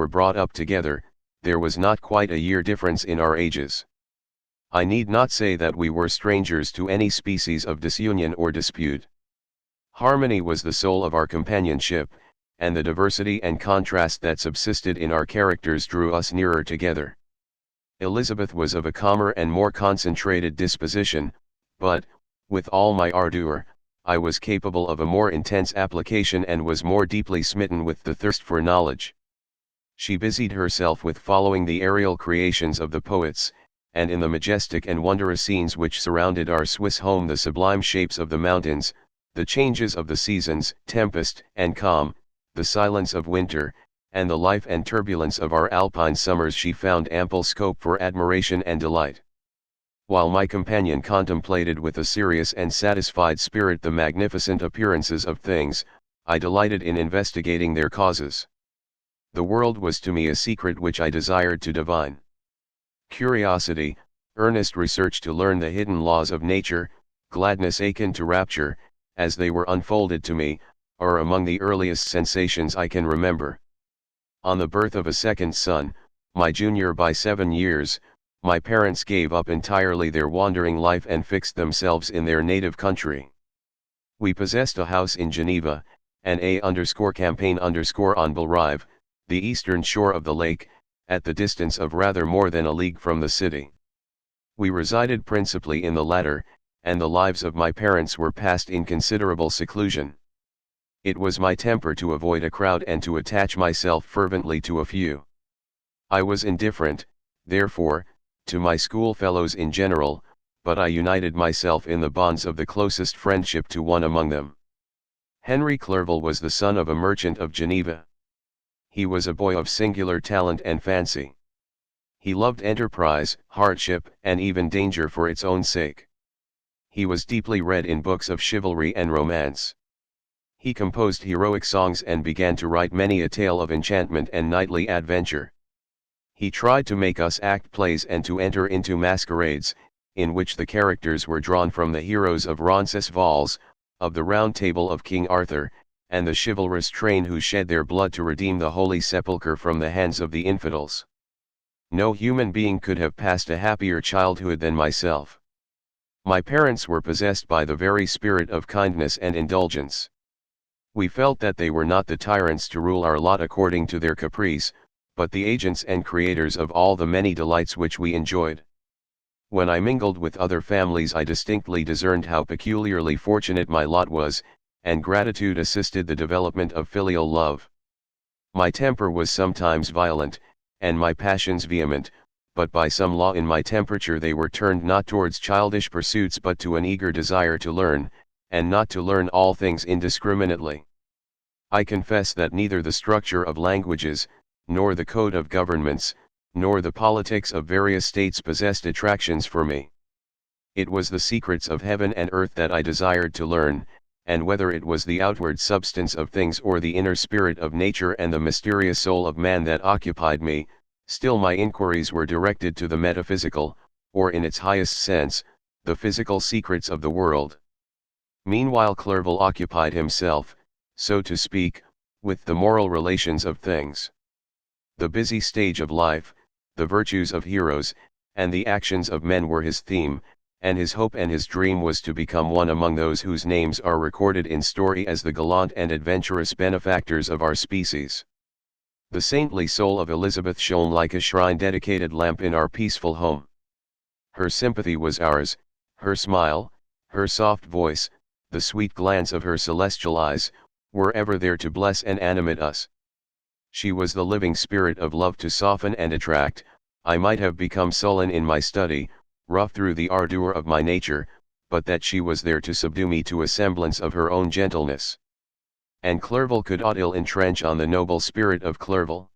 were brought up together, there was not quite a year difference in our ages. I need not say that we were strangers to any species of disunion or dispute. Harmony was the soul of our companionship, and the diversity and contrast that subsisted in our characters drew us nearer together. Elizabeth was of a calmer and more concentrated disposition, but, with all my ardor, I was capable of a more intense application and was more deeply smitten with the thirst for knowledge. She busied herself with following the aerial creations of the poets, and in the majestic and wondrous scenes which surrounded our Swiss home, the sublime shapes of the mountains, the changes of the seasons, tempest and calm, the silence of winter, and the life and turbulence of our alpine summers, she found ample scope for admiration and delight. While my companion contemplated with a serious and satisfied spirit the magnificent appearances of things, I delighted in investigating their causes. The world was to me a secret which I desired to divine. Curiosity, earnest research to learn the hidden laws of nature, gladness akin to rapture, as they were unfolded to me, are among the earliest sensations I can remember. On the birth of a second son, my junior by 7 years, my parents gave up entirely their wandering life and fixed themselves in their native country. We possessed a house in Geneva, and a_campaign_ on Belrive, the eastern shore of the lake, at the distance of rather more than a league from the city. We resided principally in the latter, and the lives of my parents were passed in considerable seclusion. It was my temper to avoid a crowd and to attach myself fervently to a few. I was indifferent, therefore, to my schoolfellows in general, but I united myself in the bonds of the closest friendship to one among them. Henry Clerval was the son of a merchant of Geneva. He was a boy of singular talent and fancy. He loved enterprise, hardship, and even danger for its own sake. He was deeply read in books of chivalry and romance. He composed heroic songs and began to write many a tale of enchantment and knightly adventure. He tried to make us act plays and to enter into masquerades, in which the characters were drawn from the heroes of Roncesvalles, of the Round Table of King Arthur, and the chivalrous train who shed their blood to redeem the Holy Sepulchre from the hands of the infidels. No human being could have passed a happier childhood than myself. My parents were possessed by the very spirit of kindness and indulgence. We felt that they were not the tyrants to rule our lot according to their caprice, but the agents and creators of all the many delights which we enjoyed. When I mingled with other families I distinctly discerned how peculiarly fortunate my lot was, and gratitude assisted the development of filial love. My temper was sometimes violent, and my passions vehement, but by some law in my temperature they were turned not towards childish pursuits but to an eager desire to learn, and not to learn all things indiscriminately. I confess that neither the structure of languages, nor the code of governments, nor the politics of various states possessed attractions for me. It was the secrets of heaven and earth that I desired to learn, and whether it was the outward substance of things or the inner spirit of nature and the mysterious soul of man that occupied me, still my inquiries were directed to the metaphysical, or in its highest sense, the physical secrets of the world. Meanwhile Clerval occupied himself, so to speak, with the moral relations of things. The busy stage of life, the virtues of heroes, and the actions of men were his theme, and his hope and his dream was to become one among those whose names are recorded in story as the gallant and adventurous benefactors of our species. The saintly soul of Elizabeth shone like a shrine-dedicated lamp in our peaceful home. Her sympathy was ours, her smile, her soft voice, the sweet glance of her celestial eyes, were ever there to bless and animate us. She was the living spirit of love to soften and attract. I might have become sullen in my study, rough through the ardor of my nature, but that she was there to subdue me to a semblance of her own gentleness. And Clerval could not ill entrench on the noble spirit of Clerval.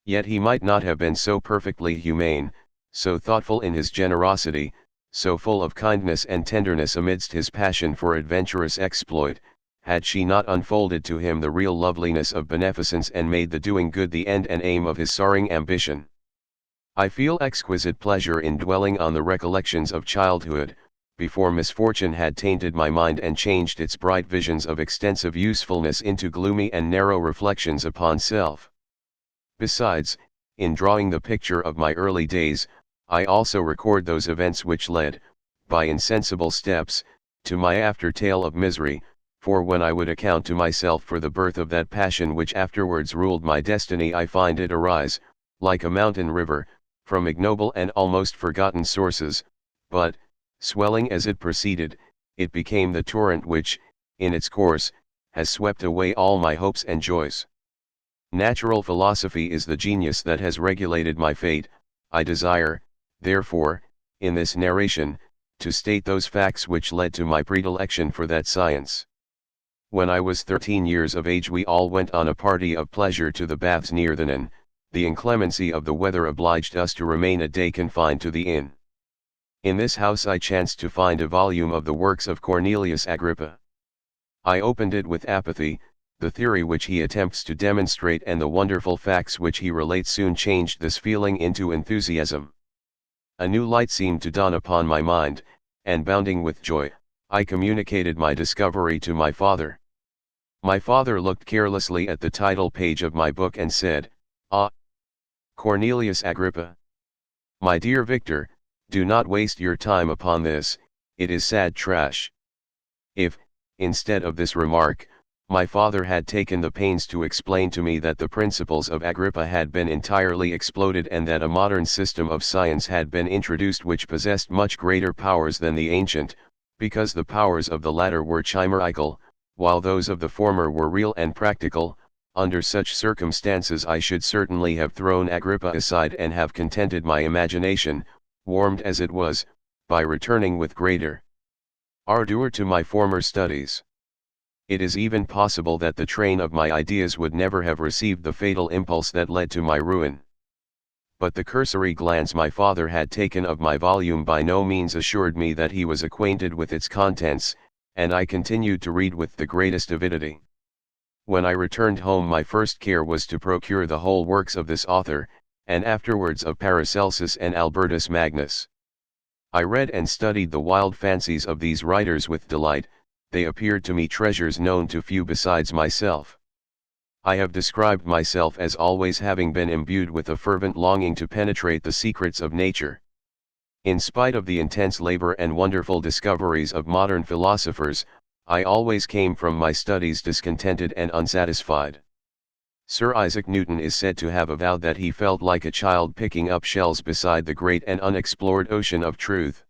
Yet he might not have been so perfectly humane, so thoughtful in his generosity, so full of kindness and tenderness amidst his passion for adventurous exploit, had she not unfolded to him the real loveliness of beneficence and made the doing good the end and aim of his soaring ambition. I feel exquisite pleasure in dwelling on the recollections of childhood, before misfortune had tainted my mind and changed its bright visions of extensive usefulness into gloomy and narrow reflections upon self. Besides, in drawing the picture of my early days, I also record those events which led, by insensible steps, to my after tale of misery, for when I would account to myself for the birth of that passion which afterwards ruled my destiny, I find it arise, like a mountain river, from ignoble and almost forgotten sources, but, swelling as it proceeded, it became the torrent which, in its course, has swept away all my hopes and joys. Natural philosophy is the genius that has regulated my fate. I desire, therefore, in this narration, to state those facts which led to my predilection for that science. When I was 13 years of age, we all went on a party of pleasure to the baths near the inn. The inclemency of the weather obliged us to remain a day confined to the inn. In this house I chanced to find a volume of the works of Cornelius Agrippa. I opened it with apathy. The theory which he attempts to demonstrate and the wonderful facts which he relates soon changed this feeling into enthusiasm. A new light seemed to dawn upon my mind, and bounding with joy, I communicated my discovery to my father. My father looked carelessly at the title page of my book and said, "Ah, Cornelius Agrippa. My dear Victor, do not waste your time upon this, it is sad trash." If, instead of this remark, my father had taken the pains to explain to me that the principles of Agrippa had been entirely exploded and that a modern system of science had been introduced which possessed much greater powers than the ancient, because the powers of the latter were chimerical, while those of the former were real and practical, under such circumstances I should certainly have thrown Agrippa aside and have contented my imagination, warmed as it was, by returning with greater ardor to my former studies. It is even possible that the train of my ideas would never have received the fatal impulse that led to my ruin. But the cursory glance my father had taken of my volume by no means assured me that he was acquainted with its contents, and I continued to read with the greatest avidity. When I returned home, my first care was to procure the whole works of this author, and afterwards of Paracelsus and Albertus Magnus. I read and studied the wild fancies of these writers with delight. They appeared to me treasures known to few besides myself. I have described myself as always having been imbued with a fervent longing to penetrate the secrets of nature. In spite of the intense labor and wonderful discoveries of modern philosophers, I always came from my studies discontented and unsatisfied. Sir Isaac Newton is said to have avowed that he felt like a child picking up shells beside the great and unexplored ocean of truth.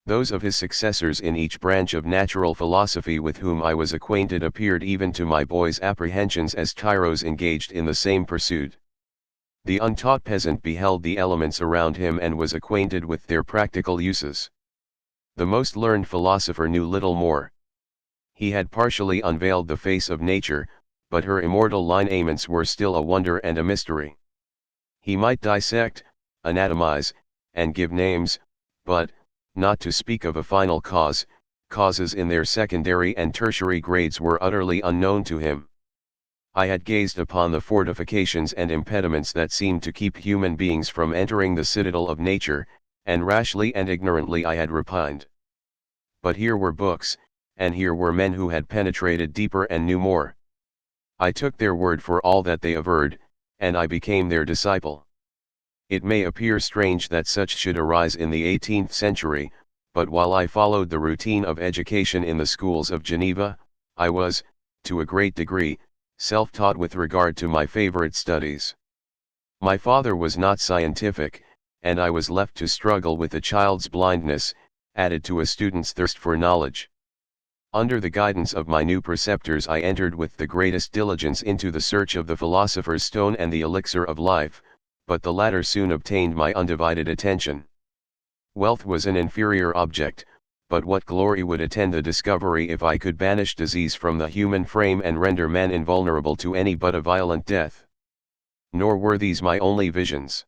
Those of his successors in each branch of natural philosophy with whom I was acquainted appeared even to my boy's apprehensions as tyros engaged in the same pursuit. The untaught peasant beheld the elements around him and was acquainted with their practical uses. The most learned philosopher knew little more. He had partially unveiled the face of nature, but her immortal lineaments were still a wonder and a mystery. He might dissect, anatomize, and give names, but, not to speak of a final cause, causes in their secondary and tertiary grades were utterly unknown to him. I had gazed upon the fortifications and impediments that seemed to keep human beings from entering the citadel of nature, and rashly and ignorantly I had repined. But here were books, and here were men who had penetrated deeper and knew more. I took their word for all that they averred, and I became their disciple. It may appear strange that such should arise in the 18th century, but while I followed the routine of education in the schools of Geneva, I was, to a great degree, self-taught with regard to my favorite studies. My father was not scientific, and I was left to struggle with a child's blindness, added to a student's thirst for knowledge. Under the guidance of my new preceptors I entered with the greatest diligence into the search of the philosopher's stone and the elixir of life, but the latter soon obtained my undivided attention. Wealth was an inferior object, but what glory would attend the discovery if I could banish disease from the human frame and render man invulnerable to any but a violent death? Nor were these my only visions.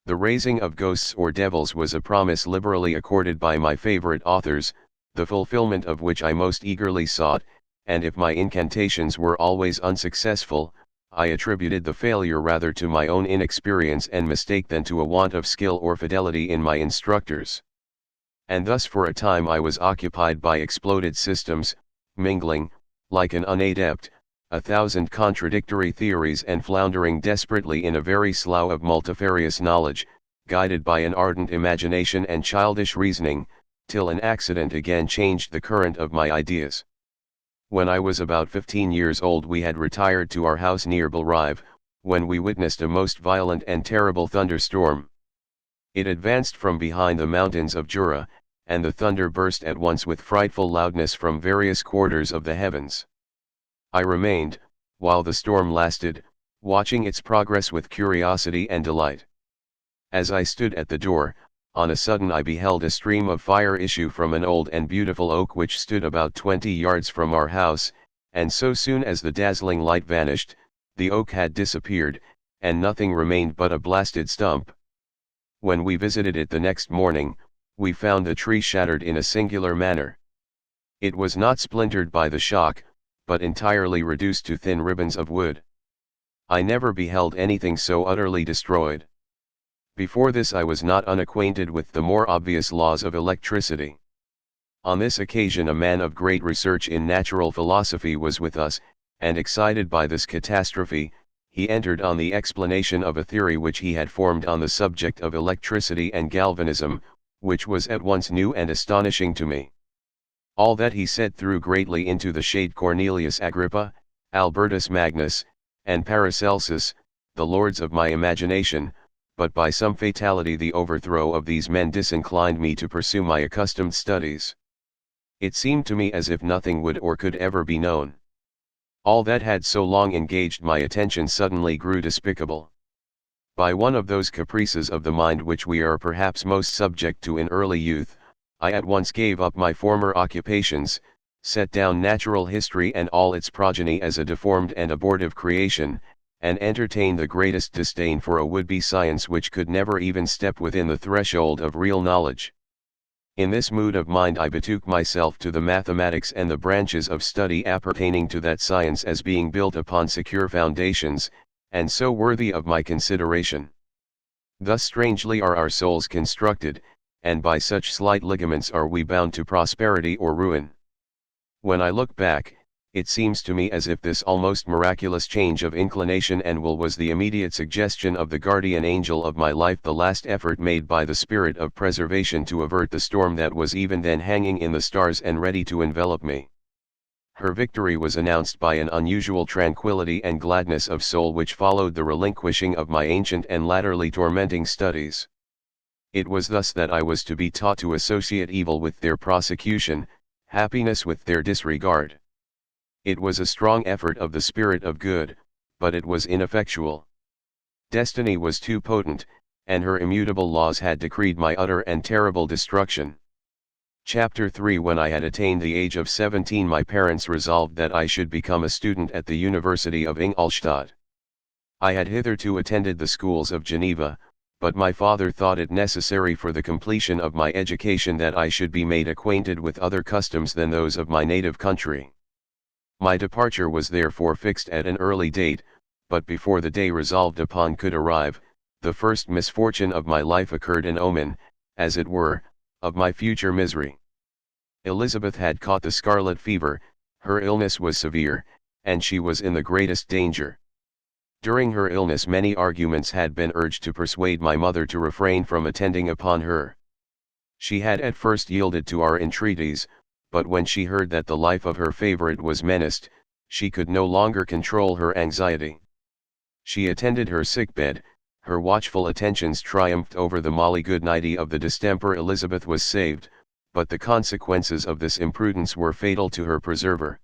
The raising of ghosts or devils was a promise liberally accorded by my favorite authors, the fulfillment of which I most eagerly sought, and if my incantations were always unsuccessful, I attributed the failure rather to my own inexperience and mistake than to a want of skill or fidelity in my instructors. And thus for a time I was occupied by exploded systems, mingling, like an unadept, 1,000 contradictory theories and floundering desperately in a very slough of multifarious knowledge, guided by an ardent imagination and childish reasoning, till an accident again changed the current of my ideas. When I was about 15 years old we had retired to our house near Belrive, when we witnessed a most violent and terrible thunderstorm. It advanced from behind the mountains of Jura, and the thunder burst at once with frightful loudness from various quarters of the heavens. I remained, while the storm lasted, watching its progress with curiosity and delight. As I stood at the door, on a sudden I beheld a stream of fire issue from an old and beautiful oak which stood about 20 yards from our house, and so soon as the dazzling light vanished, the oak had disappeared, and nothing remained but a blasted stump. When we visited it the next morning, we found the tree shattered in a singular manner. It was not splintered by the shock, but entirely reduced to thin ribbons of wood. I never beheld anything so utterly destroyed. Before this I was not unacquainted with the more obvious laws of electricity. On this occasion a man of great research in natural philosophy was with us, and excited by this catastrophe, he entered on the explanation of a theory which he had formed on the subject of electricity and galvanism, which was at once new and astonishing to me. All that he said threw greatly into the shade Cornelius Agrippa, Albertus Magnus, and Paracelsus, the lords of my imagination, but by some fatality the overthrow of these men disinclined me to pursue my accustomed studies. It seemed to me as if nothing would or could ever be known. All that had so long engaged my attention suddenly grew despicable. By one of those caprices of the mind which we are perhaps most subject to in early youth, I at once gave up my former occupations, set down natural history and all its progeny as a deformed and abortive creation, and entertained the greatest disdain for a would-be science which could never even step within the threshold of real knowledge. In this mood of mind I betook myself to the mathematics and the branches of study appertaining to that science as being built upon secure foundations, and so worthy of my consideration. Thus strangely are our souls constructed, and by such slight ligaments are we bound to prosperity or ruin. When I look back, it seems to me as if this almost miraculous change of inclination and will was the immediate suggestion of the guardian angel of my life, the last effort made by the spirit of preservation to avert the storm that was even then hanging in the stars and ready to envelop me. Her victory was announced by an unusual tranquility and gladness of soul which followed the relinquishing of my ancient and latterly tormenting studies. It was thus that I was to be taught to associate evil with their prosecution, happiness with their disregard. It was a strong effort of the spirit of good, but it was ineffectual. Destiny was too potent, and her immutable laws had decreed my utter and terrible destruction. Chapter 3 When I had attained the age of 17 my parents resolved that I should become a student at the University of Ingolstadt. I had hitherto attended the schools of Geneva, but my father thought it necessary for the completion of my education that I should be made acquainted with other customs than those of my native country. My departure was therefore fixed at an early date, but before the day resolved upon could arrive, the first misfortune of my life occurred, an omen, as it were, of my future misery. Elizabeth had caught the scarlet fever, her illness was severe, and she was in the greatest danger. During her illness many arguments had been urged to persuade my mother to refrain from attending upon her. She had at first yielded to our entreaties, but when she heard that the life of her favorite was menaced, she could no longer control her anxiety. She attended her sickbed, her watchful attentions triumphed over the molly goodnighty of the distemper. Elizabeth was saved, but the consequences of this imprudence were fatal to her preserver.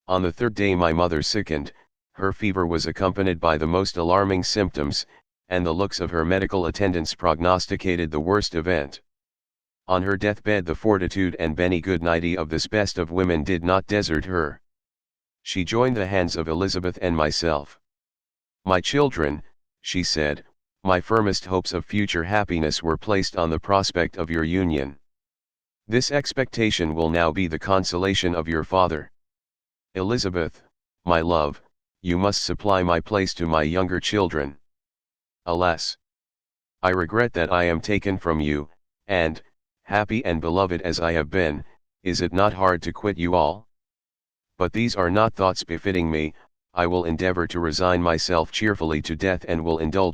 On the third day my mother sickened, her fever was accompanied by the most alarming symptoms, and the looks of her medical attendants prognosticated the worst event. On her deathbed the fortitude and benignity of this best of women did not desert her. She joined the hands of Elizabeth and myself. "My children," she said, "my firmest hopes of future happiness were placed on the prospect of your union. This expectation will now be the consolation of your father. Elizabeth, my love, you must supply my place to my younger children. Alas! I regret that I am taken from you, and, happy and beloved as I have been, is it not hard to quit you all? But these are not thoughts befitting me, I will endeavor to resign myself cheerfully to death and will indulge